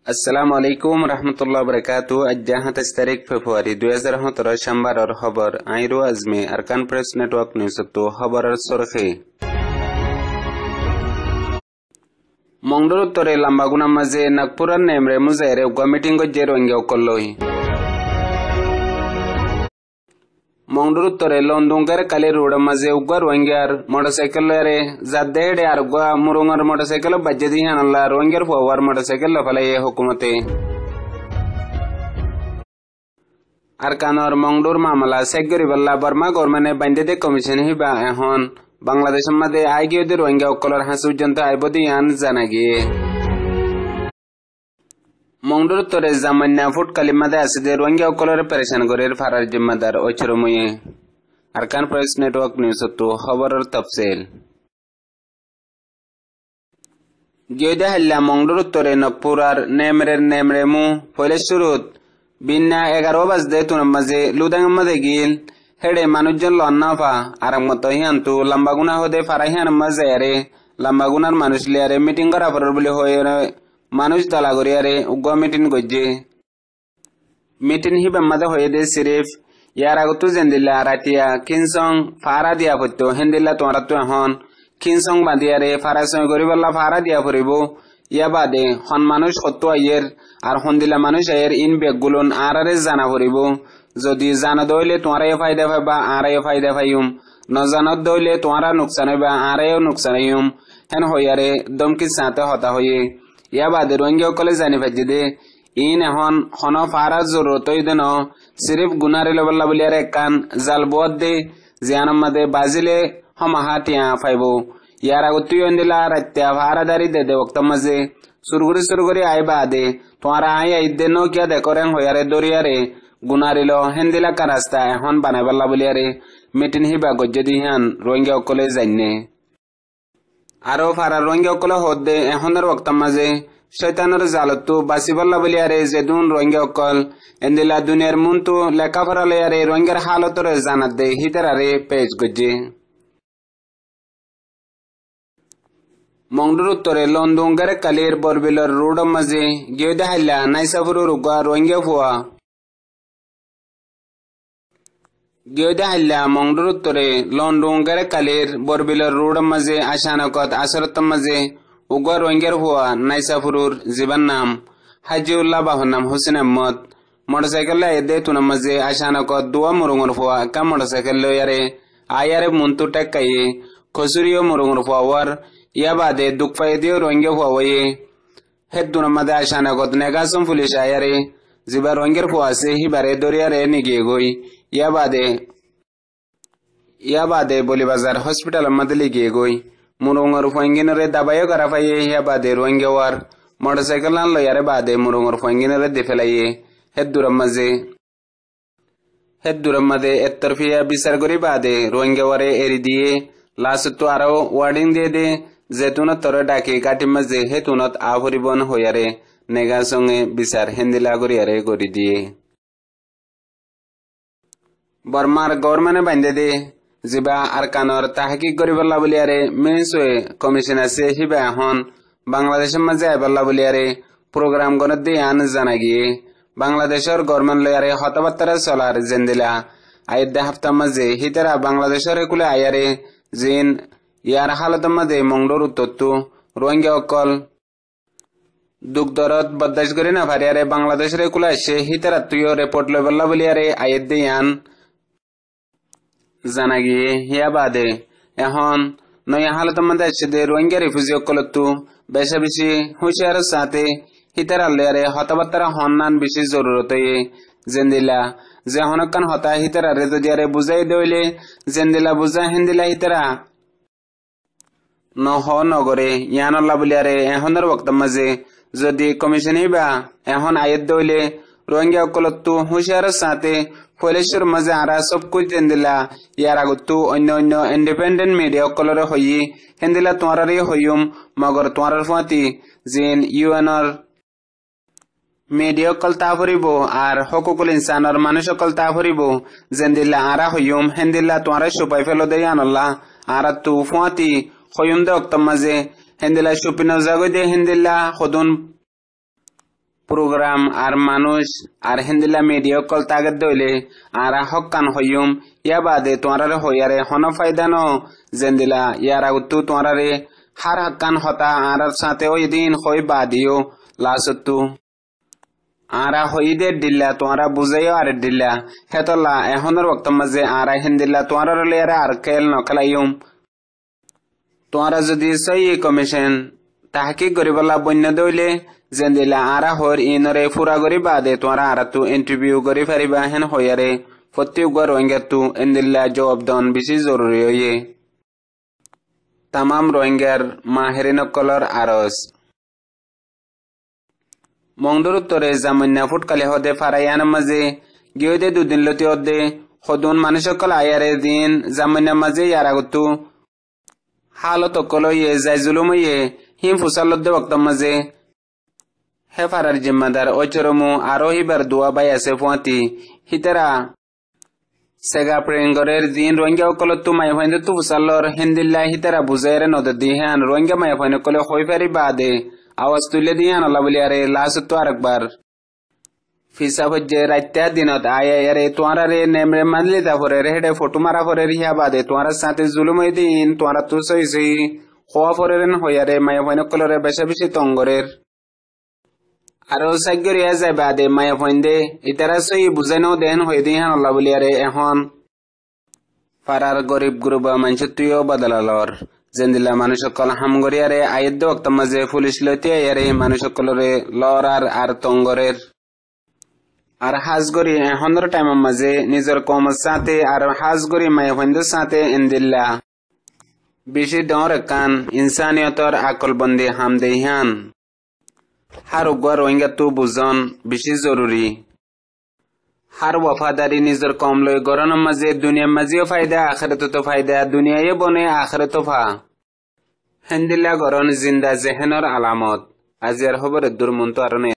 আসসালামু আলাইকুম রহমতুল্লাহ বরকাতু আজ ২৭ ফেব্রুয়ারি ২০১৭ সোমবারের খবর আইরো আজমে আরকান প্রেস নেটওয়ার্ক নিউজ তো খবরের সরখে মংডুর উত্তরে লাম্বাগুনা মাঝে নাগপুরের নেমরে মুজাইরে উগা মিটিং গজ্জে রোহিঙ্গা কল্লই মংডুর উত্তরে লন্ডুঙ্গার কালে রোড মাঝে উগা রোহিঙ্গার মোটরসাইকেল লয়ারে জাদ্দেড়ে আর উগা মুরুঙ্গার মোটরসাইকেল বাজ্যে দিয়ে আনলা রোহিঙ্গার ফুয়ার মোটরসাইকেল লফালাই হুকুমতে আরকানর মংডুর মামলা শেখ গরিবাল্লা বর্মা গভর্নমেন্টে বান্ধে কমিশন হিবা এখন বাংলাদেশের মধ্যে আইগিয়ে রোহিঙ্গা অকলর হাসি পর্যন্ত আইবদি আন জানা গিয়ে মংডুর উত্তরে জামান্না ফুট কালিমাদে আছে যে রোহিঙ্গা অকলর পেরেশান করে ফারার জিম্মাদার ঐচরমুয়ে আরকান প্রেস নেটওয়ার্ক নিউজ তো খবরের তফসিল গিয়ে হাল্লা মংডুর উত্তরে নকপুর আর নেমরে মু পয়লে শুরুত বিন্না 11 বাজতে তুনার মাঝে লুদাং মাঝে গিল হেডে মানুষজন লন্নাফা আর মতো হিয়ান্তু লাম্বাগুনা হদে ফারাহিয়ান মাঝে আরে লাম্বাগুনার মানুষ লিয়ারে মিটিং করা পর বলে হয়ে মানুষ দলা করিয়ারে উগ্র মিটিং গজ্জে মিটিং হিবা মাঝে হয়ে দে সিরিফ ইয়ার আগতো জেন্দিল্লা রাতিয়া কিনসং ফারা দিয়া পড়তো হেন্দিল্লা তোমরা তো এখন কিনসং বাঁধিয়ারে ফারা সঙ্গে গরিবাল্লা ফারা দিয়া পড়িব ইয়া বাদে হন মানুষ সত্য আইয়ের আর হন্দিলা মানুষ আইয়ের ইন বেগগুলোন আরে জানা পড়িব যদি জানা দইলে তোমারা ফায়দা পাইবা আরে ফায়দা পাইম নজানত দইলে তোমারা নুকসান হইবা আরেও নুকসান হইম হেন হইয়ারে দমকি সাথে হতা হইয়ে ইয়া বাদে রোহিঙ্গা কলে জানি ভাজি দে ইন এখন হন ফারা জরুরত দেন সিরিফ গুনারে লবল্লা বলিয়ারে কান জাল বদ দে জিয়ানম মাদে বাজিলে হমাহা টিয়া ফাইব ইয়ার আগত তুই অন্দিলা রাত্য়া ভাড়াদারি দে দে ওক্ত মাঝে সুরগুরি আইবা দে তোমারা আই দে ন কিয়া দেখো রেং হইয়ারে দরিয়ারে গুনারিল হেন্দিলা কা রাস্তা এখন বানাইবাল্লা বলিয়ারে মিটিন হিবা গজ্জে দিহান রোহিঙ্গা অকলে জাইনে আরো ফারা রোহিঙ্গা অকলে হদ দে এখনের ওক্ত মাঝে শৈতানের জালতো বাসিবাল্লা বলিয়ারে যেদুন রোহিঙ্গা অকল এন্দিলা দুনিয়ার মুন্তু লেখাপড়া লয়ারে রোহিঙ্গার হালতরে জানাত দে হিতারারে পেজ গজ্জে মংডুর উত্তরে লন্ডুঙ্গার কালির বরবিলর রোড মাঝে গিয়ে দেখাইলা নাইসাফুরুর উগা রোহিঙ্গা ফুয়া গিয়ে দেখাইলা মংডুর উত্তরে লন্ডুঙ্গার কালির বরবিলর রোড মাঝে আশানকত আসরত মাঝে উগা রোহিঙ্গার ফুয়া নাইসাফুরুর জীবন নাম হাজিউল্লাহ বাহর নাম হোসেন আহমদ মোটরসাইকেল এদে তুনার মাঝে আশানকত দুয়া মুরুঙ্গর ফুয়া কা মোটরসাইকেল লয়ারে আয়ারে মুন্তু টেকাইয়ে খসুরিও মুরুঙ্গর ফুয়ার ইয়া বাদে দুঃখ পাই দিও রোহিঙ্গা ফুয়াওয়ে হেদ দুনার মাঝে আশানকত নেগাসম পুলিশ আয়ারে জিবা রোহিঙ্গার ফুয়াছে হিবারে দরিয়ারে নিগিয়ে গই ইয়া বাদে বলিবাজার হসপিটাল মাঝে লিগিয়ে গই মুরুঙ্গর ফুয়াঙ্গিনরে দাবাইও করা পাইয়ে ইয়া বাদে রোহিঙ্গা ওয়ার মোটরসাইকেল আন লয়ারে বাদে মুরুঙ্গর ফুয়াঙ্গিনরে দে ফেলাইয়ে হেদ দুরার মাঝে একতরফিয়া বিচার করি বাদে রোহিঙ্গা ওয়ারে এরি দিয়ে লাস্ট তো আরো ওয়ার্ডিং দিয়ে দে যেতুনত তরে ডাকি কাটি মাঝে হেতুনত আভরিবন হইয়ারে নেগা সঙ্গে বিচার হেন্দিলা করিয়ারে করি দিয়ে বর্মার গভর্নমেন্টে বান্ধে দে জিবা আরকানর তাহাকিক করিবাল্লা বলিয়ারে মিনিসে কমিশন আছে হিবা এখন বাংলাদেশের মাঝে আইবাল্লা বলিয়ারে প্রোগ্রাম গণত দিয়ে আন জানা গিয়ে বাংলাদেশের গভর্নমেন্ট লয়ারে হতাবার্তারা চলার জেন্দিলা আইদ্দা হাফতা মাঝে হিতারা বাংলাদেশের একুলে আয়ারে জিন ইয়ার হালত মাঝে মংডুর উত্তরতু রোহিঙ্গা অকল দুগ্ধরত বদাস করি না ভারিয়ারে বাংলাদেশের একুলে আসে হিতারা তুইও রিপোর্ট লইবাল্লা বলিয়ারে আয়ের দিয়ে আন জানা গিয়ে হিয়া বাদে এখন নয়া হালত মাঝে আসছে দে রোহিঙ্গা রিফিউজি অকলতু বেশা বেশি হুঁশিয়ার সাথে হিতারা লয়ারে হতাবার্তারা হন্নান বেশি জরুরত জেন্দিলা যে হনকান হতা হিতারা রে যদি বুঝাই দইলে জেন্দিলা বুঝা হিন্দিলা হিতারা নহ নগরে ইয়ানল্লা বলিয়ারে এখনের বক্তব্য মাঝে যদি কমিশন বা এখন আয়ের দইলে রোহিঙ্গা অকলতু হুঁশিয়ার সাথে ফলেশ্বর মাঝে আরা সব কুছ জেন্দিলা ইয়ার আগতো অন্য ইন্ডিপেন্ডেন্ট মিডিয়া অকলরে হই হেন্দিলা তোমারে হইম মগর তোমার ফাতি জিন ইউএনর মিডিয়া অকল তা ফুরিব আর হকুকুল ইনসানর মানুষ অকল তা ফুরিব জেন্দিল্লা আরা হইম হেন্দিল্লা তোমারে সুপাই ফেলো দে আনল্লা আরা তু ফাতি হইম দে অক্তম মাঝে হেন্দিল্লা সুপিন জাগই দে হেন্দিল্লা হদুন program ar manush ar hindila media kol tagat doile ara hokkan hoyum ya bade tuarare hoyare hono faida no zendila yara uttu tuarare har hakkan hota arar sate oy din hoy badiyo lasuttu ara hoide dilla tuara buzayo ar dilla hetolla ehonor waqt maze ara hindila tuarare lera ar kel no kalayum tuara jodi sahi commission tahqiq goribala bonna doile zendila ara hor inore pura gori bade tuara aratu interview gori fariba hen hoyare fotti gor wengetu endilla job don bisi zoruri oye tamam roengar maherino color aros mongdur tore zamunna futkale hode farayana maze giyode dudin loti odde khodun manishokol ayare din zamunna maze yaragutu haloto kolo ye zaizulumu ye him fusalodde waqta maze he farar jimmadar ochoromu arohi bar duwa bayase fonti hitera sega prengorer din ronga okolotu may hoinde tu fusallor hindilla hitera buzere noddi han ronga may hoine kole hoy feri bade awas tulle diyan labuliare lasutu arakbar fisa hojje ratta dinot aya yare tuarare nemre madli da forere hede foto mara forere hiya bade tuara sate zulumay din tuara tu soisi khoa foreren hoyare may hoine kolore besha bishi tongorer aro sagori eza bade maya fonde itara soyi buzano den hoydi han labuliare ehon farar gorib gruba manchutuyo badalalor zendila manushokol hamgoriare ayeddo waqt maze pulish lotiya yare manushokolore lorar ar tongorer ar hasgori ehonor time maze nizar kom sate ar hasgori maya fonde sate endilla bishi dor kan insaniyator akol bandi hamdehan har ugwar wenga tu buzon bishi zoruri har wafadari nizar komloy gorona maze dunya maze fayda akhiratu to fayda dunya ye bone akhiratu fa hendilla goron zinda zehenor alamot azir hobar dur munto arone